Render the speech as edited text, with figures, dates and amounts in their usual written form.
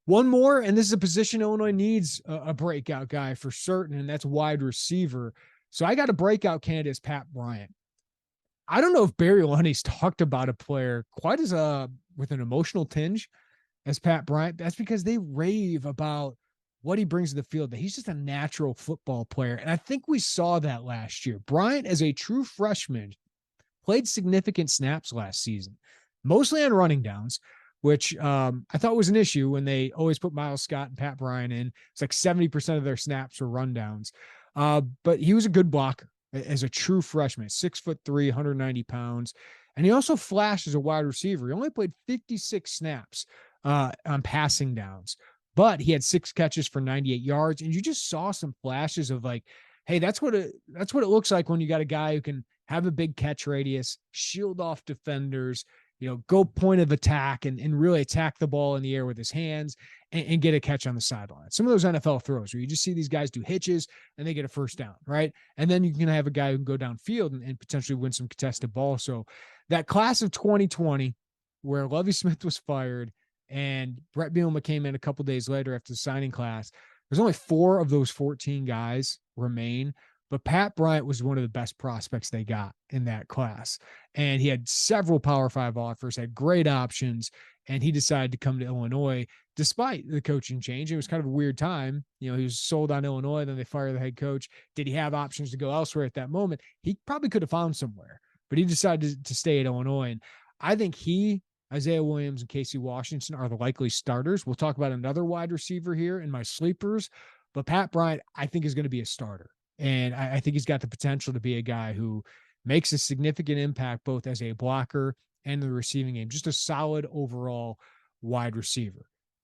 One more, and this is a position Illinois needs a breakout guy for certain, and that's wide receiver. So I got a breakout candidate as Pat Bryant. I don't know if Barry Lunny's talked about a player quite as with an emotional tinge as Pat Bryant. That's because they rave about what he brings to the field, that he's just a natural football player. And I think we saw that last year. Bryant, as a true freshman, played significant snaps last season, mostly on running downs, which I thought was an issue when they always put Miles Scott and Pat Bryant in. It's like 70% of their snaps were rundowns. But he was a good blocker as a true freshman, 6'3", 190 pounds. And he also flashed as a wide receiver. He only played 56 snaps on passing downs, but he had 6 catches for 98 yards. And you just saw some flashes of like, hey, that's what it looks like when you got a guy who can have a big catch radius, shield off defenders, go point of attack and really attack the ball in the air with his hands and get a catch on the sideline. Some of those NFL throws where you just see these guys do hitches and they get a first down, right? And then you can have a guy who can go downfield and potentially win some contested ball. So that class of 2020, where Lovie Smith was fired and Brett Bielema came in a couple days later after the signing class, there's only 4 of those 14 guys remain. But Pat Bryant was one of the best prospects they got in that class. And he had several Power 5 offers, had great options, and he decided to come to Illinois despite the coaching change. It was kind of a weird time. He was sold on Illinois, then they fired the head coach. Did he have options to go elsewhere at that moment? He probably could have found somewhere, but he decided to stay at Illinois. And I think he, Isaiah Williams, and Casey Washington are the likely starters. We'll talk about another wide receiver here in my sleepers, but Pat Bryant, I think, is going to be a starter. And I think he's got the potential to be a guy who makes a significant impact both as a blocker and the receiving game. Just a solid overall wide receiver.